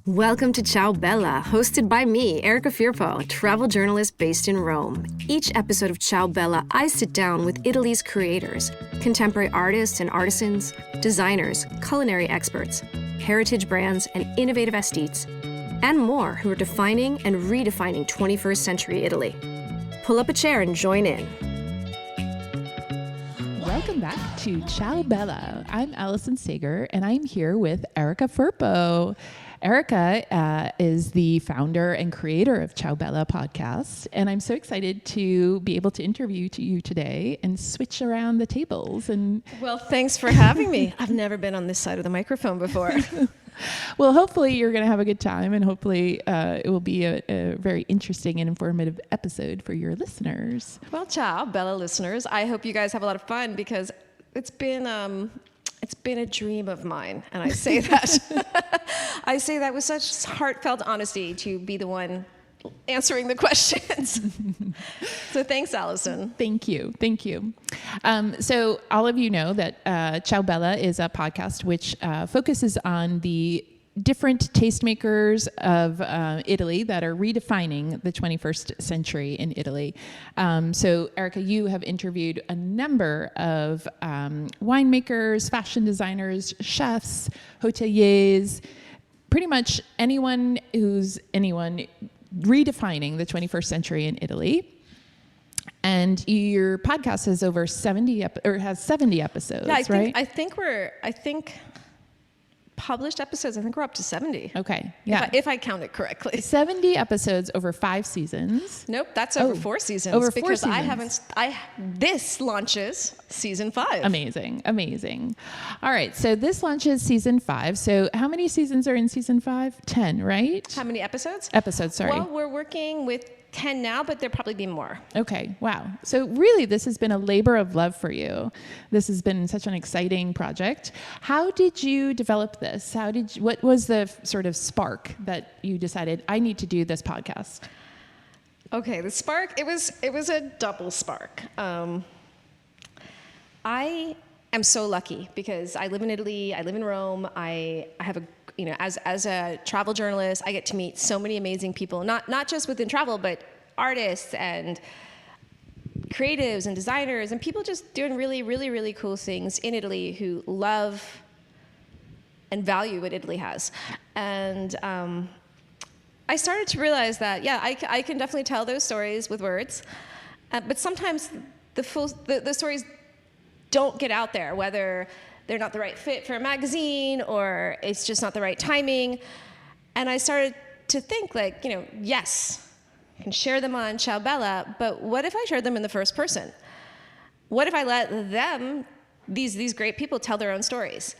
Welcome to Ciao Bella, hosted by me, Erica Firpo, a travel journalist based in Rome. Each episode of Ciao Bella, I sit down with Italy's creators, contemporary artists and artisans, designers, culinary experts, heritage brands, and innovative aesthetes, and more who are defining and redefining 21st century Italy. Pull up a chair and join in. Welcome back to Ciao Bella. I'm Allison Sager, and I'm here with Erica Firpo. Erica is the founder and creator of Ciao Bella podcast, and I'm so excited to be able to interview you today and switch around the tables. Well, thanks for having me. I've never been on this side of the microphone before. Well, hopefully you're going to have a good time, and hopefully it will be a very interesting and informative episode for your listeners. Well, Ciao Bella listeners, I hope you guys have a lot of fun because it's been a dream of mine, and I say that I say that with such heartfelt honesty to be the one answering the questions. So thanks, Allison. Thank you. So all of you know that Ciao Bella is a podcast which focuses on the different tastemakers of Italy that are redefining the 21st century in Italy. So Erica, you have interviewed a number of winemakers, fashion designers, chefs, hoteliers, pretty much anyone redefining the 21st century in Italy. And your podcast has over 70 episodes, yeah, right? I think published episodes, I think we're up to 70. Okay, yeah. If I count it correctly. 70 episodes over 5 seasons. Nope, that's over 4 seasons. Over 4 because seasons. This launches season 5. Amazing. All right, so this launches season 5. So how many seasons are in season 5? 10, right? How many episodes? Sorry. Well, we're working with 10 now, but there'll probably be more. Okay, wow. So really, this has been a labor of love for you. This has been such an exciting project. How did you develop this? What was the sort of spark that you decided, I need to do this podcast? Okay, the spark, it was a double spark. I am so lucky because I live in Italy, I live in Rome, I have as a travel journalist, I get to meet so many amazing people, not just within travel, but artists and creatives and designers and people just doing really, really, really cool things in Italy who love and value what Italy has. And I started to realize that, yeah, I can definitely tell those stories with words, but sometimes the stories don't get out there, whether they're not the right fit for a magazine or it's just not the right timing. And I started to think yes, I can share them on Ciao Bella, but what if I shared them in the first person? What if I let them, these great people, tell their own stories?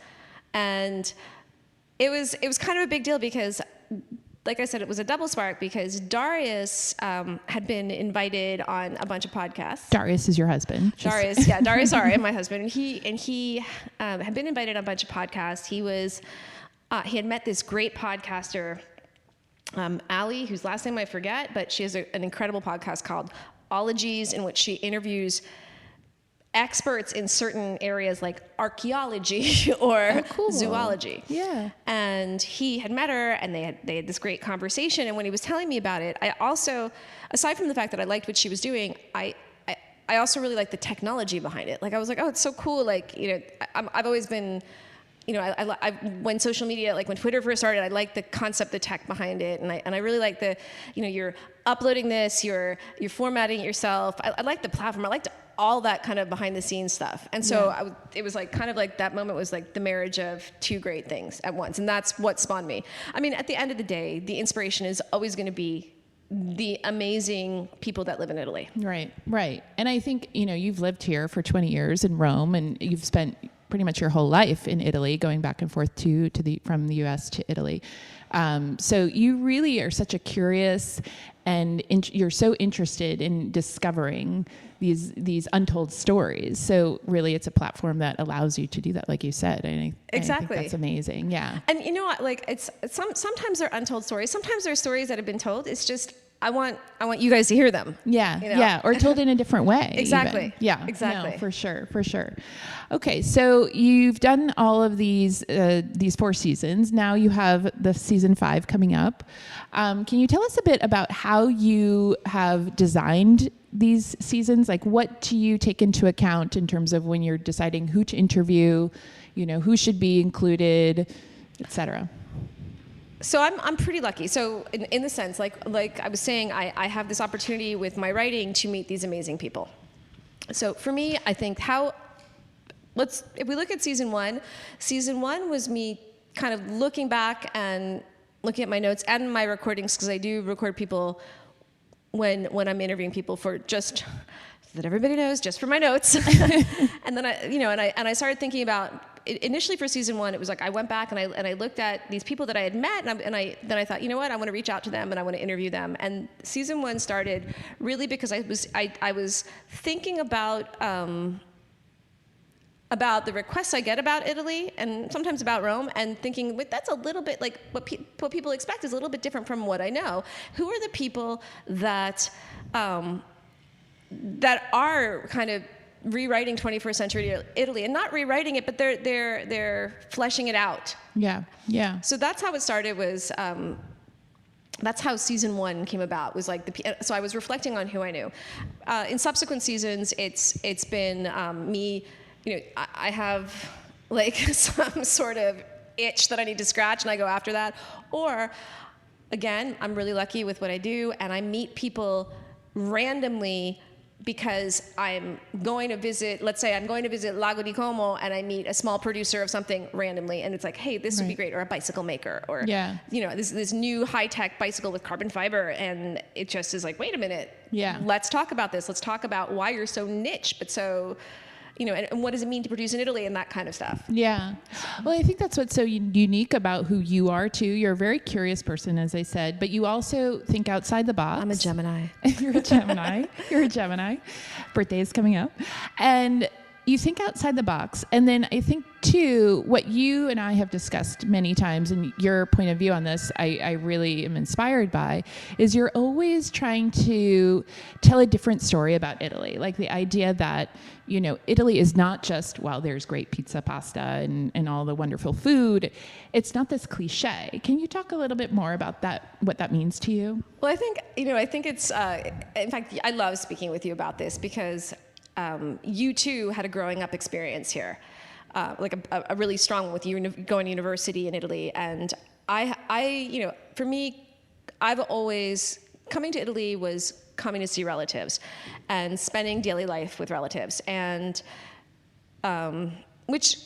And it was kind of a big deal because, like I said, it was a double spark because Darius had been invited on a bunch of podcasts. Darius is your husband. Darius, my husband. And he had been invited on a bunch of podcasts. He had met this great podcaster, Ali, whose last name I forget, but she has an incredible podcast called Ologies, in which she interviews experts in certain areas like archaeology or zoology. Yeah. And he had met her and they had this great conversation. And when he was telling me about it, I also, aside from the fact that I liked what she was doing, I also really liked the technology behind it. Like I was like, oh, it's so cool. Like, I've always been, when social media, like when Twitter first started, I liked the concept, the tech behind it. And I really like the, you're uploading this, you're formatting it yourself. I like the platform. I liked all that kind of behind the scenes stuff. And so it was like kind of like that moment was like the marriage of two great things at once. And that's what spawned me. I mean, at the end of the day, the inspiration is always going to be the amazing people that live in Italy. Right. And I think, you've lived here for 20 years in Rome and you've spent pretty much your whole life in Italy, going back and forth from the US to Italy. So you really are such a curious and you're so interested in discovering these untold stories. So really it's a platform that allows you to do that, like you said. And I think that's amazing. Yeah. And you know what, like it's sometimes they're untold stories. Sometimes they're stories that have been told. It's just, I want you guys to hear them. Yeah, you know? yeah, or told in a different way. Exactly. Even. Yeah, exactly. No, for sure. Okay, so you've done all of these 4 seasons. Now you have the season 5 coming up. Can you tell us a bit about how you have designed these seasons? Like, what do you take into account in terms of when you're deciding who to interview, who should be included, etc.? So I'm pretty lucky. So in the sense, like I was saying, I have this opportunity with my writing to meet these amazing people. So for me, I think if we look at season one was me kind of looking back and looking at my notes and my recordings, because I do record people when I'm interviewing people, for just so that everybody knows, just for my notes. And then I started thinking about, initially for season 1, it was like I went back and I looked at these people that I had met, and then I thought, you know what, I want to reach out to them and I want to interview them. And season 1 started really because I was thinking about the requests I get about Italy and sometimes about Rome, and thinking, wait, that's a little bit like what people expect is a little bit different from what I know. Who are the people that are kind of rewriting 21st century Italy, and not rewriting it, but they're fleshing it out. Yeah. So that's how it started. That's how season 1 came about. Was like so I was reflecting on who I knew. In subsequent seasons, it's been me. I have like some sort of itch that I need to scratch, and I go after that. Or again, I'm really lucky with what I do, and I meet people randomly because I'm going to visit, let's say I'm going to visit Lago di Como, and I meet a small producer of something randomly, and it's like, hey, this would be great, or a bicycle maker, or this new high-tech bicycle with carbon fiber, and it just is like, wait a minute, let's talk about this. Let's talk about why you're so niche, but so, and what does it mean to produce in Italy, and that kind of stuff. Yeah. Well, I think that's what's so unique about who you are, too. You're a very curious person, as I said, but you also think outside the box. I'm a Gemini. You're a Gemini. Birthday is coming up. And you think outside the box. And then I think, too, what you and I have discussed many times, and your point of view on this, I really am inspired by, is you're always trying to tell a different story about Italy. Like the idea that, Italy is not just, well, there's great pizza, pasta, and all the wonderful food. It's not this cliche. Can you talk a little bit more about that, what that means to you? Well, I think it's, in fact, I love speaking with you about this because you too had a growing up experience here, like a really strong one with you going to university in Italy. And I for me, I've always, coming to Italy was coming to see relatives and spending daily life with relatives, and which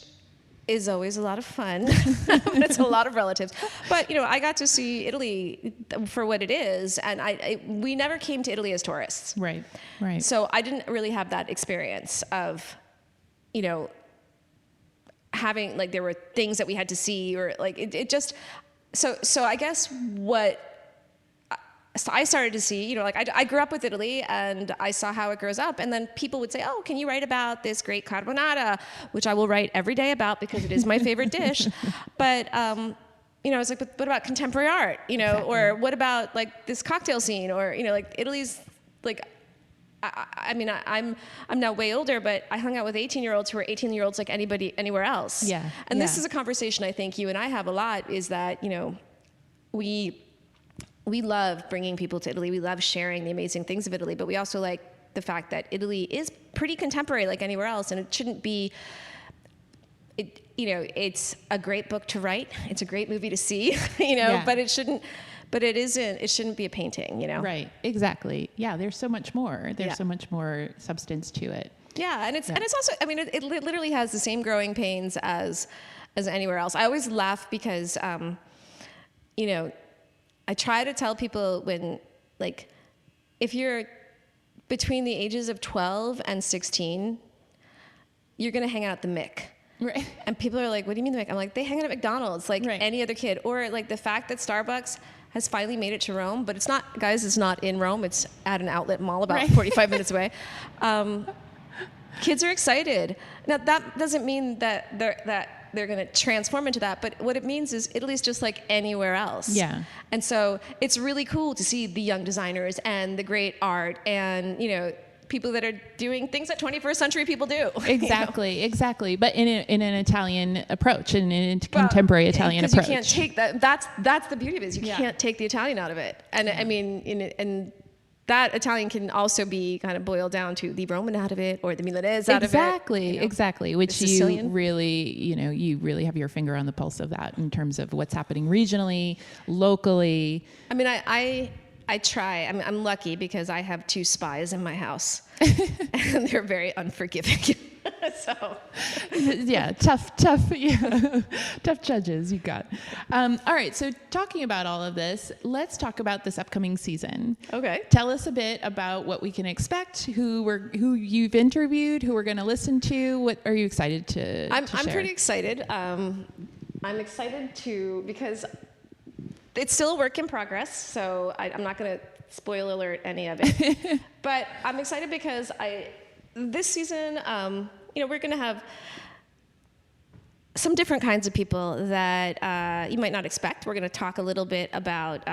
is always a lot of fun. It's a lot of relatives, but I got to see Italy for what it is, and we never came to Italy as tourists. Right. So I didn't really have that experience of, having, like, there were things that we had to see, or like it just. So I guess what. So I started to see, I grew up with Italy, and I saw how it grows up. And then people would say, oh, can you write about this great carbonara, which I will write every day about because it is my favorite dish. But, I was like, but what about contemporary art, exactly. Or what about like this cocktail scene, or, like Italy's like, I'm now way older, but I hung out with 18-year-olds who are 18-year-olds like anybody anywhere else. Yeah. And this is a conversation I think you and I have a lot, is that, we love bringing people to Italy. We love sharing the amazing things of Italy, but we also like the fact that Italy is pretty contemporary like anywhere else, and it shouldn't be. It's a great book to write. It's a great movie to see, but it shouldn't. But it isn't. It shouldn't be a painting, Right. Exactly. Yeah. There's so much more. There's so much more substance to it. Yeah, and it's also. I mean, it literally has the same growing pains as anywhere else. I always laugh because, I try to tell people when, like, if you're between the ages of 12 and 16, you're going to hang out at the Mick. Right. And people are like, what do you mean the Mick? I'm like, they hang out at McDonald's like any other kid. Or like the fact that Starbucks has finally made it to Rome, but it's not, guys, it's not in Rome. It's at an outlet mall about 45 minutes away. Kids are excited. Now, that doesn't mean that they're going to transform into that. But what it means is Italy's just like anywhere else. Yeah. And so it's really cool to see the young designers and the great art and, people that are doing things that 21st century people do. Exactly. But in an Italian approach, in a contemporary Italian approach. You can't take that. That's the beauty of it. Is you can't take the Italian out of it. And I mean, and that Italian can also be kind of boiled down to the Roman out of it or the Milanese out of it. Exactly. Which you really have your finger on the pulse of that in terms of what's happening regionally, locally. I mean, I try. I'm lucky because I have 2 spies in my house, and they're very unforgiving. So, yeah, tough judges you got. All right, so talking about all of this, let's talk about this upcoming season. Okay. Tell us a bit about what we can expect, who you've interviewed, who we're going to listen to. What are you excited to I'm share? pretty excited. I'm excited because it's still a work in progress, so I'm not going to spoil alert any of it. But I'm excited because this season, we're going to have some different kinds of people that you might not expect. We're going to talk a little bit about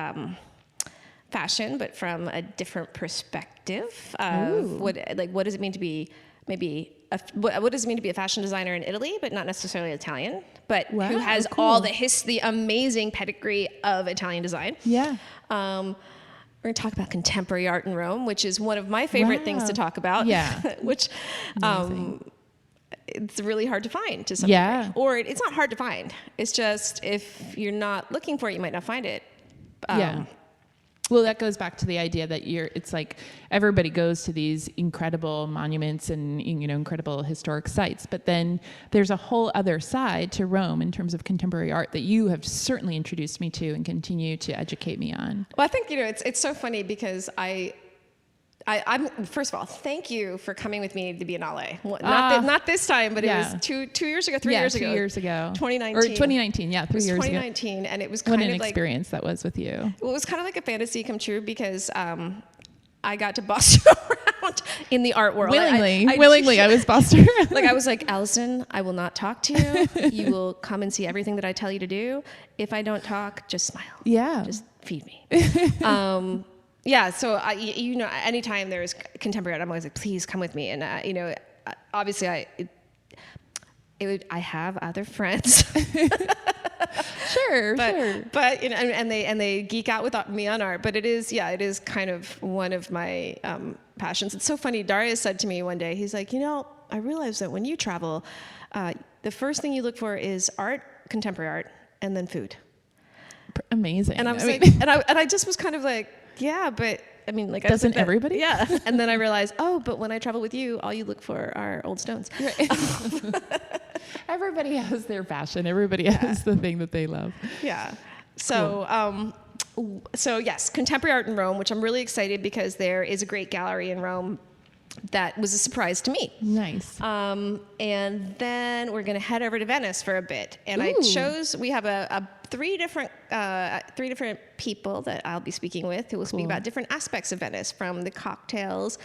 fashion, but from a different perspective. What does it mean to be what does it mean to be a fashion designer in Italy, but not necessarily Italian, but who has all the amazing pedigree of Italian design. Yeah. We're going to talk about contemporary art in Rome, which is one of my favorite things to talk about. Yeah. Which it's really hard to find to some degree. Or it's not hard to find. It's just if you're not looking for it, you might not find it. Well, that goes back to the idea that it's like everybody goes to these incredible monuments and, incredible historic sites, but then there's a whole other side to Rome in terms of contemporary art that you have certainly introduced me to and continue to educate me on. Well, I think, it's so funny because I'm first of all, thank you for coming with me to the Biennale. Not this time, but it was 2 years ago, 3 years ago. 2 years ago. 2019. Or 2019, 3 years ago. 2019, and it was kind what of an like experience that was with you. Well, it was kind of like a fantasy come true because I got to boss you around in the art world. Willingly, I was bossed around. Like I was like, Allison, I will not talk to you. You will come and see everything that I tell you to do. If I don't talk, just smile. Yeah. Just feed me. Yeah, so anytime there's contemporary art, I'm always like, please come with me. And obviously, I have other friends. Sure. But and they geek out with me on art. But it is kind of one of my passions. It's so funny. Darius said to me one day, he's like, I realize that when you travel, the first thing you look for is art, contemporary art, and then food. Amazing. And I was I just was kind of like, yeah, but I mean, like, doesn't everybody? Yeah. And then I realized, but when I travel with you, all you look for are old stones. Right. Everybody has their passion. Everybody has the thing that they love. Yeah. So, so yes, contemporary art in Rome, which I'm really excited because there is a great gallery in Rome that was a surprise to me. Nice. And then we're going to head over to Venice for a bit. And we have three different people that I'll be speaking with who will speak about different aspects of Venice, from the cocktails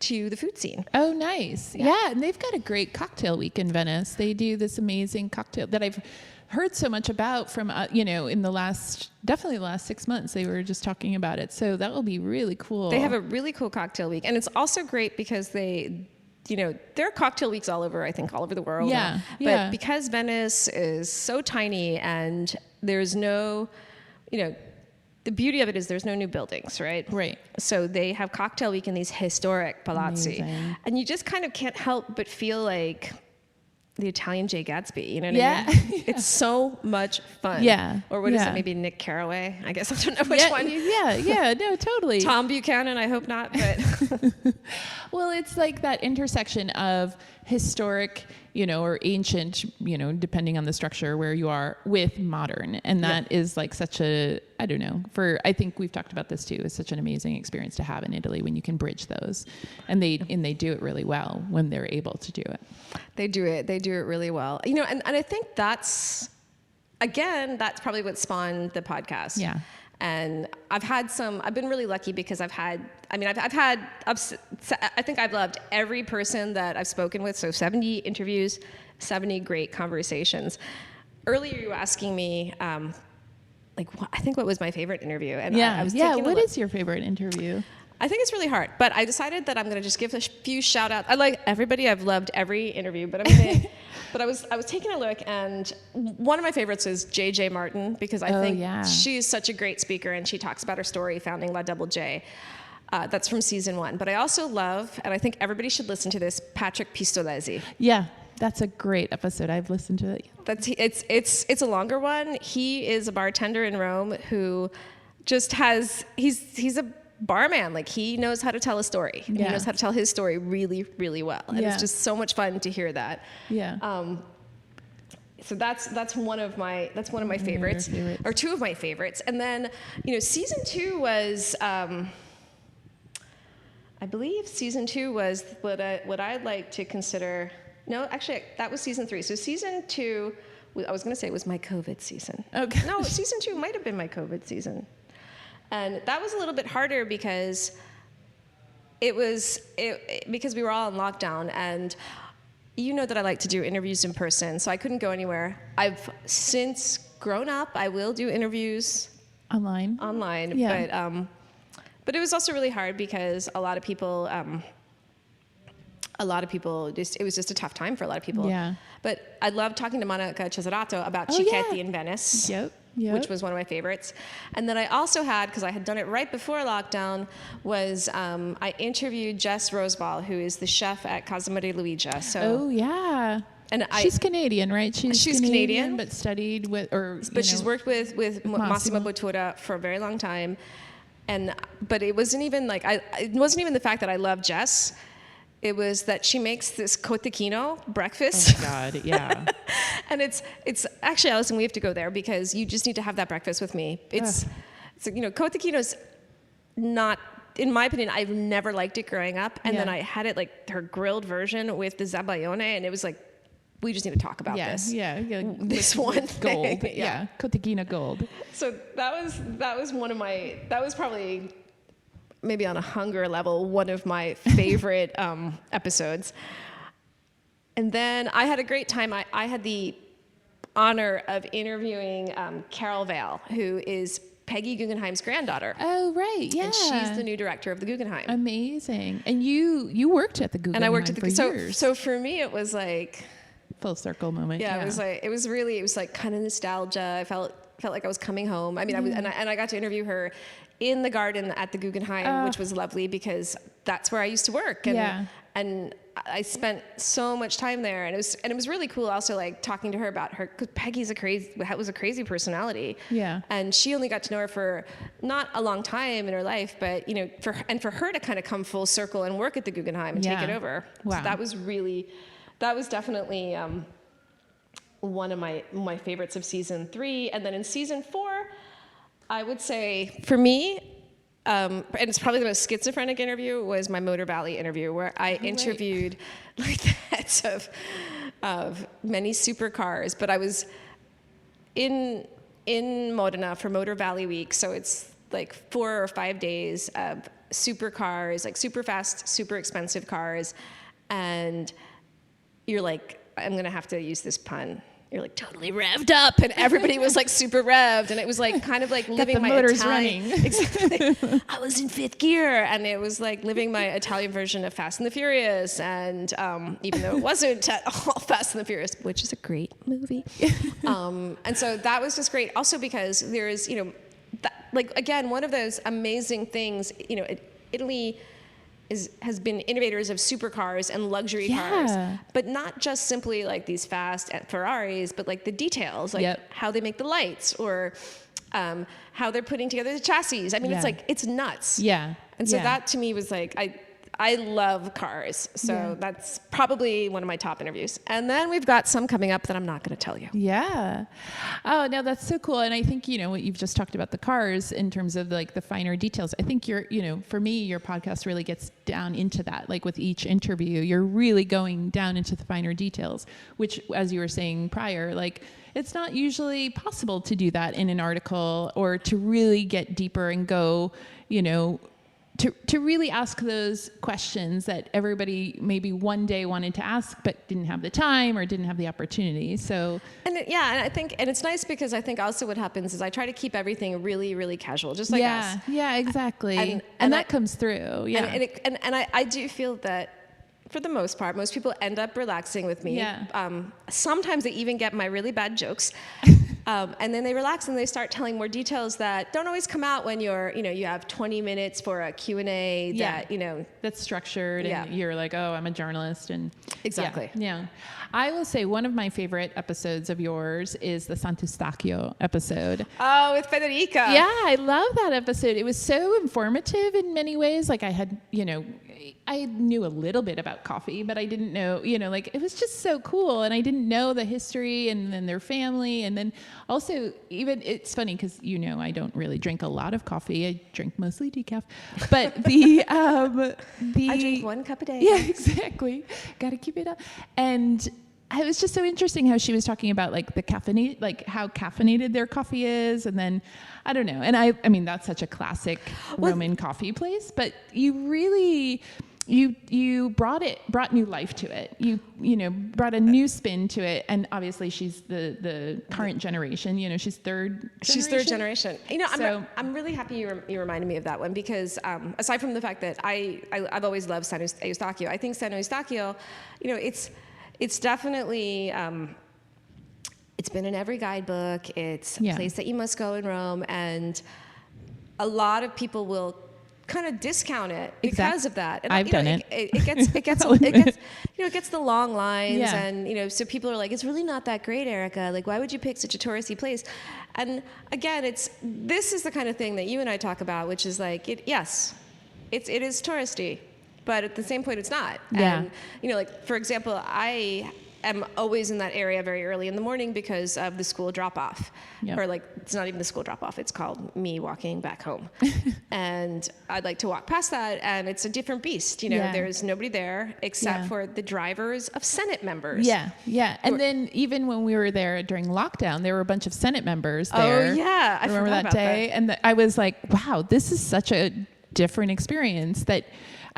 to the food scene. Oh, nice. Yeah, and they've got a great cocktail week in Venice. They do this amazing cocktail that I've heard so much about from, in the last 6 months. They were just talking about it. So that will be really cool. They have a really cool cocktail week. And it's also great because there are cocktail weeks all over the world. Yeah. But because Venice is so tiny and there's no, the beauty of it is there's no new buildings, right? Right. So they have cocktail week in these historic palazzi. Amazing. And you just kind of can't help but feel like the Italian Jay Gatsby, you know what I mean? It's so much fun. Yeah. Or what is it? Maybe Nick Carraway? I guess I don't know which one. Yeah, no, totally. Tom Buchanan, I hope not, but. Well, it's like that intersection of historic, or ancient, depending on the structure where you are, with modern. And that is like such a, I think we've talked about this too, is such an amazing experience to have in Italy when you can bridge those. And they do it really well when they're able to do it. They do it really well. And I think that's probably what spawned the podcast. Yeah. And I've been really lucky because I think I've loved every person that I've spoken with. So 70 interviews, 70 great conversations. Earlier you were asking me, what was my favorite interview? And I was taking a What look. is your favorite interview? I think it's really hard, but I decided that I'm going to just give a few shout outs. I like everybody. I've loved every interview, but but I was taking a look, and one of my favorites is JJ Martin, because I think she's such a great speaker, and she talks about her story founding La Double J. That's from season 1. But I also love, and I think everybody should listen to this, Patrick Pistolesi. Yeah, that's a great episode. I've listened to it. It's a longer one. He is a bartender in Rome who just he's a barman. Like, he knows how to tell a story. And he knows how to tell his story really, really well. And it's just so much fun to hear that. Yeah. So that's one of my favorites, or two of my favorites. And then, season 2 was, I believe season 2 was what I'd like to consider. No, actually, that was season 3. So season 2, I was going to say, was my COVID season. Okay. No, season 2 might have been my COVID season. And that was a little bit harder because because we were all in lockdown, and you know that I like to do interviews in person, so I couldn't go anywhere. I've since grown up. I will do interviews online. Yeah. But it was also really hard because a lot of people it was just a tough time for a lot of people. Yeah. But I loved talking to Monica Cesarato about Oh, Cicchetti in Venice. Yep. Which was one of my favorites. And then I also had, because I had done it right before lockdown, was I interviewed Jess Roseball, who is the chef at Casa Maria Luigia. So, and she's Canadian, right? She's Canadian, but studied with, she's worked with Massimo Bottura for a very long time. But it wasn't even the fact that I love Jess. It was that she makes this cotechino breakfast. Oh my God, yeah. And it's actually, Allison, we have to go there because you just need to have that breakfast with me. It's cotechino's not, in my opinion, I've never liked it growing up. And then I had it like her grilled version with the zabaione, and it was like, we just need to talk about this. Yeah. This one gold. thing. Yeah. Cotechino gold. So that was probably, maybe on a hunger level, one of my favorite episodes. And then I had a great time. I had the honor of interviewing Carol Vale, who is Peggy Guggenheim's granddaughter. Oh, right, yeah. And she's the new director of the Guggenheim. Amazing. And you worked at the Guggenheim. And I worked at for years. So for me, it was like full circle moment. Yeah, it was like kind of nostalgia. I felt like I was coming home. I mean, I got to interview her in the garden at the Guggenheim, which was lovely because that's where I used to work. And I spent so much time there, and it was really cool. Also, like talking to her about her, because Peggy's was a crazy personality. Yeah. And she only got to know her for not a long time in her life, but for her to kind of come full circle and work at the Guggenheim and take it over. Wow. So that was definitely one of my favorites of season 3. And then in season 4, I would say for me, and it's probably the most schizophrenic interview, was my Motor Valley interview, where I interviewed like the heads of many supercars. But I was in Modena for Motor Valley Week, so it's like 4 or 5 days of supercars, like super fast, super expensive cars, and you're like, I'm gonna have to use this pun. You're like totally revved up, and everybody was like super revved, and it was like kind of like living my Italian. Exactly. I was in 5th gear, and it was like living my Italian version of Fast and the Furious, and even though it wasn't at all Fast and the Furious, which is a great movie, and so that was just great. Also because there is, again, one of those amazing things, Italy has been innovators of supercars and luxury cars, but not just simply like these fast Ferraris, but like the details, like how they make the lights, or how they're putting together the chassis. I mean, it's nuts. Yeah. And so that to me was like, I love cars, so that's probably one of my top interviews. And then we've got some coming up that I'm not going to tell you. Yeah. Oh, no, that's so cool. And I think, what you've just talked about the cars in terms of like the finer details. I think for me, your podcast really gets down into that. Like with each interview, you're really going down into the finer details, which, as you were saying prior, like it's not usually possible to do that in an article, or to really get deeper and go, to really ask those questions that everybody maybe one day wanted to ask but didn't have the time or didn't have the opportunity. So and I think it's nice because I think also what happens is I try to keep everything really, really casual, just like us. Yeah, exactly. And that comes through. Yeah. And I do feel that for the most part, most people end up relaxing with me. Yeah. Sometimes they even get my really bad jokes. And then they relax and they start telling more details that don't always come out when you have 20 minutes for a Q&A that's structured and you're like, oh, I'm a journalist. And exactly. Yeah. I will say one of my favorite episodes of yours is the Sant'Eustachio episode. Oh, with Federica. Yeah, I love that episode. It was so informative in many ways. Like I knew a little bit about coffee, but I didn't know, it was just so cool. And I didn't know the history and then their family. And then also even, it's funny because, I don't really drink a lot of coffee. I drink mostly decaf, but I drink 1 cup a day. Yeah, exactly. Got to keep it up. And it was just so interesting how she was talking about like the caffeine, like how caffeinated their coffee is. And then I don't know. And I mean, that's such a classic Roman coffee place, but you really, you brought new life to it. You brought a new spin to it. And obviously she's the current generation, she's third generation. She's third generation. I'm really happy you reminded me of that one because aside from the fact that I've always loved San Eustachio, I think San Eustachio, it's definitely, it's been in every guidebook. It's a place that you must go in Rome. And a lot of people will kind of discount it because of that. And I've done it. It gets the long lines and, so people are like, it's really not that great, Erica. Like, why would you pick such a touristy place? And again, this is the kind of thing that you and I talk about, which is like, it is touristy. But at the same point, it's not. Yeah. And, like, for example, I am always in that area very early in the morning because of the school drop-off. Yep. Or, like, it's not even the school drop-off. It's called me walking back home. And I'd like to walk past that, and it's a different beast. There's nobody there except for the drivers of Senate members. Yeah, yeah. And then even when we were there during lockdown, there were a bunch of Senate members there. Oh, yeah. I remember that day. That. And I was like, wow, this is such a different experience that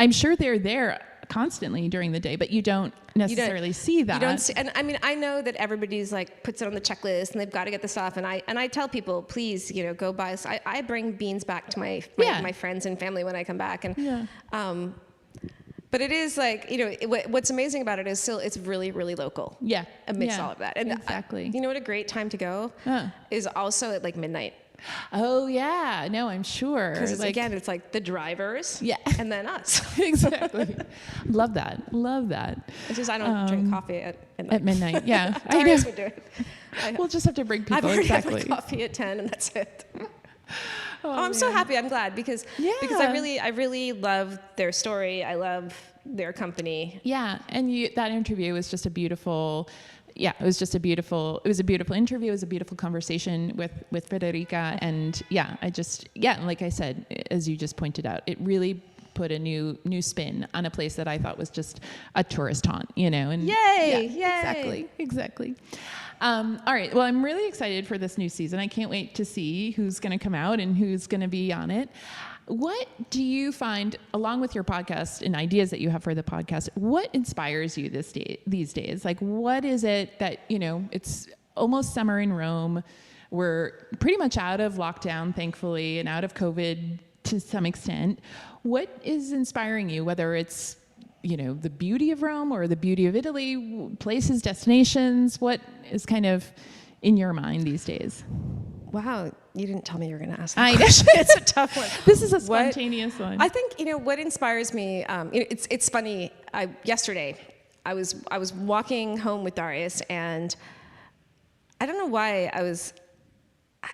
I'm sure they're there constantly during the day, but you don't necessarily see that. You don't see, and I mean, I know that everybody's like puts it on the checklist and they've got to get the stuff. And I tell people, please, go buy. I bring beans back to my friends and family when I come back. And but it is like what's amazing about it is still it's really, really local. Yeah. Amidst all of that, and exactly. You know what a great time to go is also at like midnight. Oh yeah, no, I'm sure. Because it's like the drivers, and then us. Exactly. Love that. It's just I don't drink coffee at midnight. Yeah, I know. Would do it. We'll just have to bring people. I've already had my coffee at 10, and that's it. I'm so happy. I'm glad because I really love their story. I love their company. Yeah, and that interview was just a beautiful. Yeah, it was a beautiful interview. It was a beautiful conversation with Federica. And like I said, as you just pointed out, it really put a new spin on a place that I thought was just a tourist haunt, and yay. Exactly. All right. Well, I'm really excited for this new season. I can't wait to see who's going to come out and who's going to be on it. What do you find, along with your podcast and ideas that you have for the podcast, what inspires you these days? Like, what is it that, it's almost summer in Rome. We're pretty much out of lockdown, thankfully, and out of COVID to some extent. What is inspiring you, whether it's, the beauty of Rome or the beauty of Italy, places, destinations? What is kind of in your mind these days? Wow, you didn't tell me you were going to ask that question. It's a tough one. This is a spontaneous one. I think what inspires me. It's funny. Yesterday, I was walking home with Darius, and I don't know why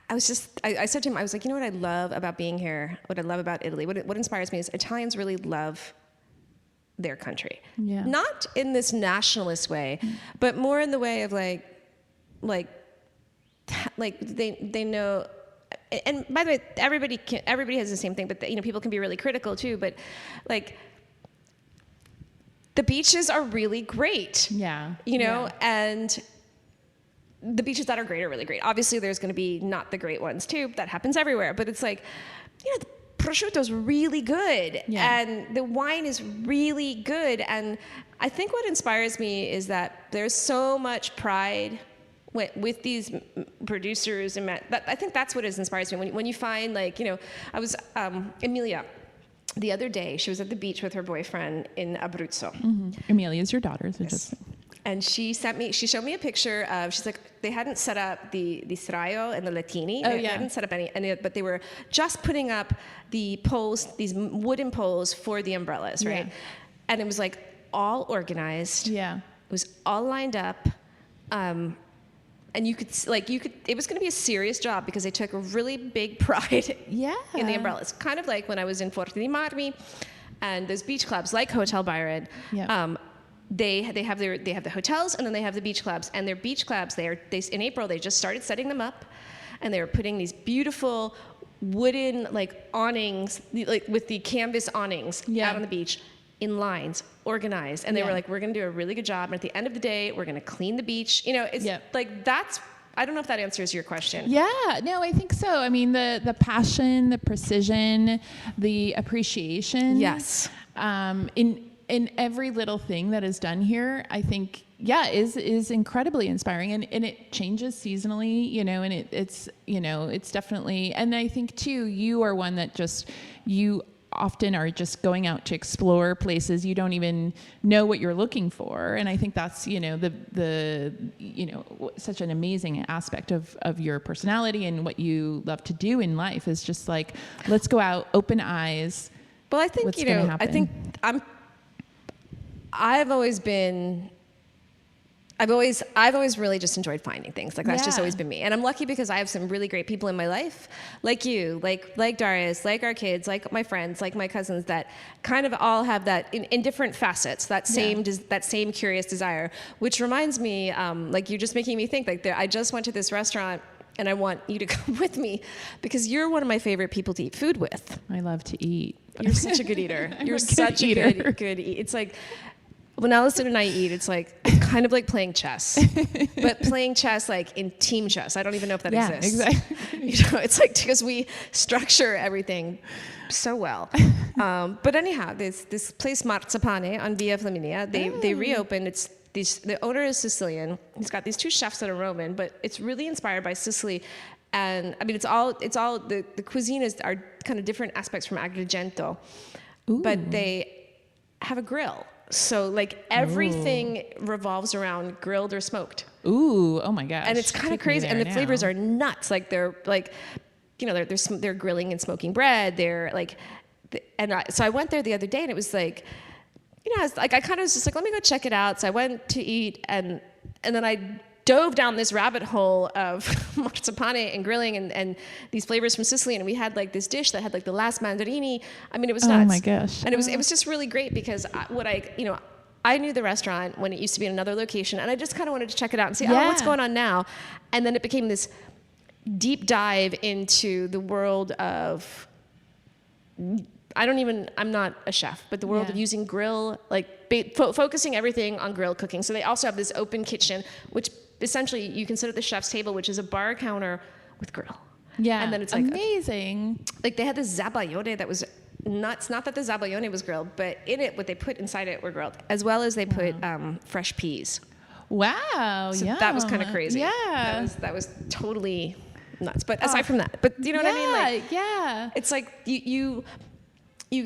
I said to him, I was like, what I love about being here, what I love about Italy, what inspires me is Italians really love their country. Yeah. Not in this nationalist way, but more in the way of like they know. And by the way, everybody has the same thing, but people can be really critical too. But like, the beaches are really great. Yeah. And the beaches that are great are really great. Obviously, there's going to be not the great ones too. That happens everywhere. But it's like, the prosciutto's really good, and the wine is really good. And I think what inspires me is that there's so much pride with these producers, and I think that's what inspires me. When you find, like, I was Emilia the other day. She was at the beach with her boyfriend in Abruzzo. Mm-hmm. Emilia is your daughter, so just. And she showed me a picture of, she's like, they hadn't set up the Seraglio and the Latini. They hadn't set up but they were just putting up the poles, these wooden poles for the umbrellas, right? Yeah. And it was like all organized. Yeah. It was all lined up. And it was going to be a serious job because they took a really big pride in the umbrellas. Kind of like when I was in Forte dei Marmi, and those beach clubs like Hotel Byron. Yeah. They have the hotels, and then they have the beach clubs. And their beach clubs, in April they just started setting them up, and they were putting these beautiful wooden awnings, with the canvas awnings out on the beach, in lines, organized. And they were like, we're going to do a really good job. And at the end of the day, we're going to clean the beach. It's like, that's, I don't know if that answers your question. Yeah, no, I think so. I mean, the passion, the precision, the appreciation. Yes. In every little thing that is done here, I think, is incredibly inspiring, and it changes seasonally, and it's definitely, and I think too, you are one that you often are just going out to explore places you don't even know what you're looking for, and I think that's such an amazing aspect of your personality and what you love to do in life is just like, let's go out, open eyes. Well, I think I've always really just enjoyed finding things. Like, that's just always been me. And I'm lucky because I have some really great people in my life, like you, like Darius, like our kids, like my friends, like my cousins, that kind of all have that in different facets, that same curious desire, which reminds me, like, you're just making me think, like, I just went to this restaurant, and I want you to come with me because you're one of my favorite people to eat food with. I love to eat. You're such a good eater. You're such a good eater. It's like, when Allison and I eat, it's kind of like playing chess, but playing chess like in team chess. I don't even know if that exists. Exactly. It's like, because we structure everything so well. But anyhow, this place Marzapane on Via Flaminia, they reopened. The owner is Sicilian. He's got these two chefs that are Roman, but it's really inspired by Sicily. And I mean, it's all the cuisine are kind of different aspects from Agrigento, but they have a grill. So like everything revolves around grilled or smoked. Ooh, oh my gosh. And it's kind of crazy. And the flavors are nuts. Like they're grilling and smoking bread. They're like, so I went there the other day, and it was like, I kind of was just like, let me go check it out. So I went to eat, and then I dove down this rabbit hole of marzapane and grilling and these flavors from Sicily, and we had like this dish that had like the last mandarini. I mean, it was nuts. Oh my gosh. And it was just really great because I knew the restaurant when it used to be in another location, and I just kind of wanted to check it out and see, what's going on now. And then it became this deep dive into the world of, I'm not a chef, but the world of using grill, like focusing everything on grill cooking. So they also have this open kitchen, which essentially you can sit at the chef's table, which is a bar counter with grill. Yeah. And then it's like amazing. Like they had this zabaglione that was nuts. Not that the zabaglione was grilled, but in it, what they put inside it were grilled, as well as they put fresh peas. Wow. So that was kind of crazy. Yeah. That was totally nuts. But aside from that, but you know what I mean? Like, yeah. It's like you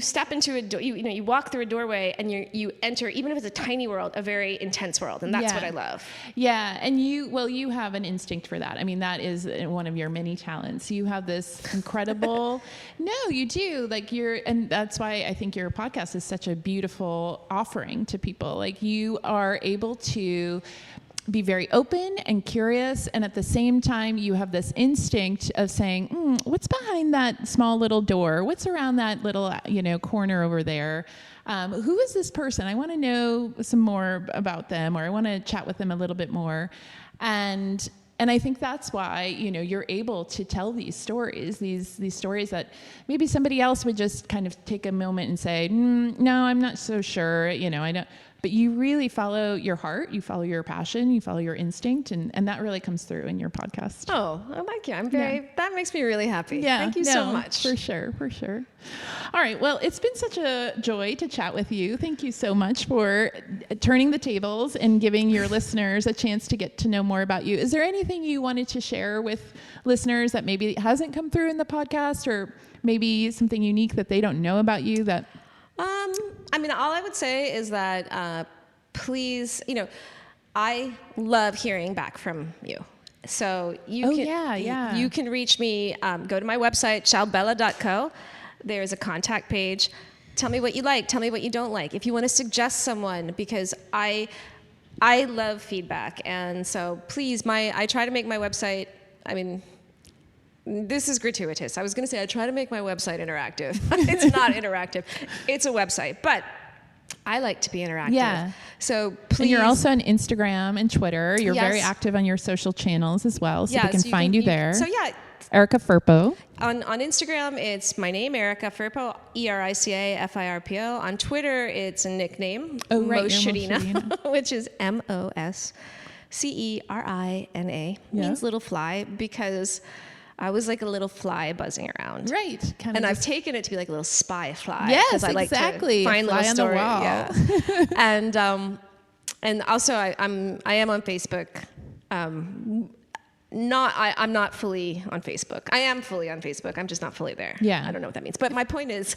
step into a door, you walk through a doorway, and you enter, even if it's a tiny world, a very intense world, and that's what I love. Yeah, and you have an instinct for that. I mean, that is one of your many talents. You have this incredible. No, you do. And that's why I think your podcast is such a beautiful offering to people. Like, you are able to be very open and curious, and at the same time you have this instinct of saying, what's behind that small little door? What's around that little corner over there? Who is this person? I want to know some more about them, or I want to chat with them a little bit more. And I think that's why, you're able to tell these stories, these stories that maybe somebody else would just kind of take a moment and say, no, I'm not so sure, I don't. But you really follow your heart, you follow your passion, you follow your instinct, and that really comes through in your podcast. Oh, thank you. That makes me really happy. Yeah, thank you so much. For sure. All right, well, it's been such a joy to chat with you. Thank you so much for turning the tables and giving your listeners a chance to get to know more about you. Is there anything you wanted to share with listeners that maybe hasn't come through in the podcast, or maybe something unique that they don't know about you that... all I would say is that please, I love hearing back from you. So you can reach me. Go to my website, ciaobella.co. There's a contact page. Tell me what you like. Tell me what you don't like. If you want to suggest someone, because I love feedback, and so please, I try to make my website. This is gratuitous. I was going to say I try to make my website interactive. It's not interactive. It's a website, but I like to be interactive. Yeah. So please. And you're also on Instagram and Twitter. You're very active on your social channels as well, so they can find you there. So yeah. Erica Firpo. On Instagram, it's my name, Erica Firpo, ERICA-FIRPO. On Twitter, it's a nickname, Moscharina, which is MOSCERINA. Means little fly, because I was like a little fly buzzing around. Right. And I've taken it to be like a little spy fly. Yes, I like exactly. To find fly little on story. the wall. Yeah. And also I am on Facebook. I'm not fully on Facebook. I am fully on Facebook. I'm just not fully there. Yeah. I don't know what that means. But my point is,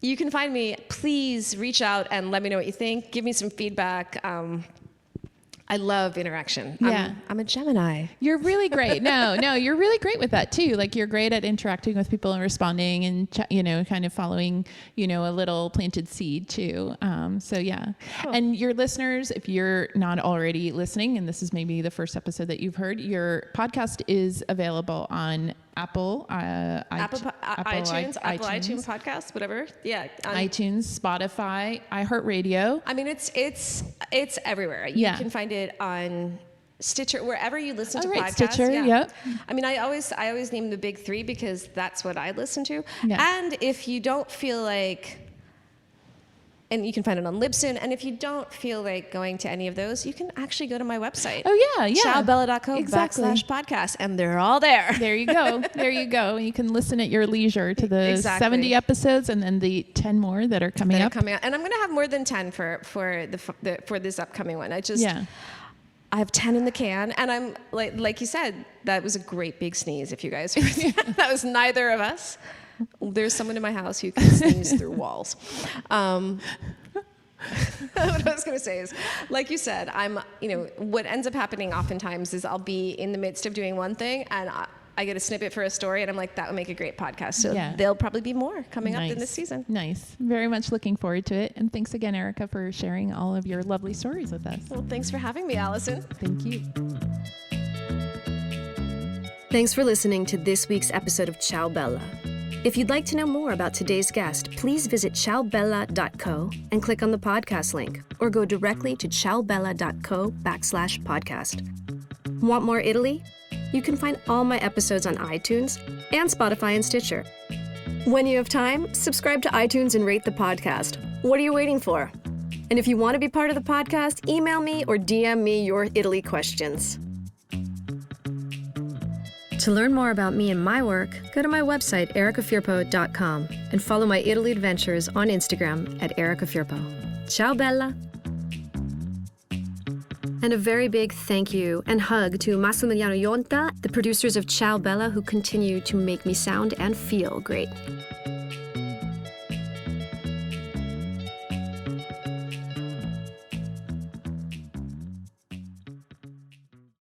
you can find me. Please reach out and let me know what you think. Give me some feedback. I love interaction. Yeah. I'm a Gemini. You're really great. No, you're really great with that too. Like, you're great at interacting with people and responding and, kind of following, a little planted seed too. So yeah. Cool. And your listeners, if you're not already listening, and this is maybe the first episode that you've heard, your podcast is available on Apple iTunes podcast, whatever. Yeah. iTunes, Spotify, iHeartRadio. It's everywhere. You can find it on Stitcher, wherever you listen to podcasts. Stitcher, yep. I always name the big three because that's what I listen to. Yeah. And if you don't feel like, and you can find it on Libsyn, and if you don't feel like going to any of those, you can actually go to my website. Oh yeah. ciaobella.co/podcast, and they're all there. There you go. You can listen at your leisure to the 70 episodes and then the 10 more that are coming up. And I'm going to have more than 10 for this upcoming one. I have 10 in the can, and I'm like you said, that was a great big sneeze. If you guys heard that, that was neither of us. There's someone in my house who can sneeze through walls. What I was going to say is, like you said, what ends up happening oftentimes is I'll be in the midst of doing one thing, and I get a snippet for a story, and I'm like, that would make a great podcast. So there'll probably be more coming up in this season. Nice. Very much looking forward to it. And thanks again, Erica, for sharing all of your lovely stories with us. Well, thanks for having me, Allison. Thank you. Thanks for listening to this week's episode of Ciao Bella. If you'd like to know more about today's guest, please visit ciaobella.co and click on the podcast link, or go directly to ciaobella.co/podcast. Want more Italy? You can find all my episodes on iTunes and Spotify and Stitcher. When you have time, subscribe to iTunes and rate the podcast. What are you waiting for? And if you want to be part of the podcast, email me or DM me your Italy questions. To learn more about me and my work, go to my website, ericafirpo.com, and follow my Italy adventures on Instagram at Erica Firpo. Ciao Bella! And a very big thank you and hug to Massimiliano Yonta, the producers of Ciao Bella, who continue to make me sound and feel great.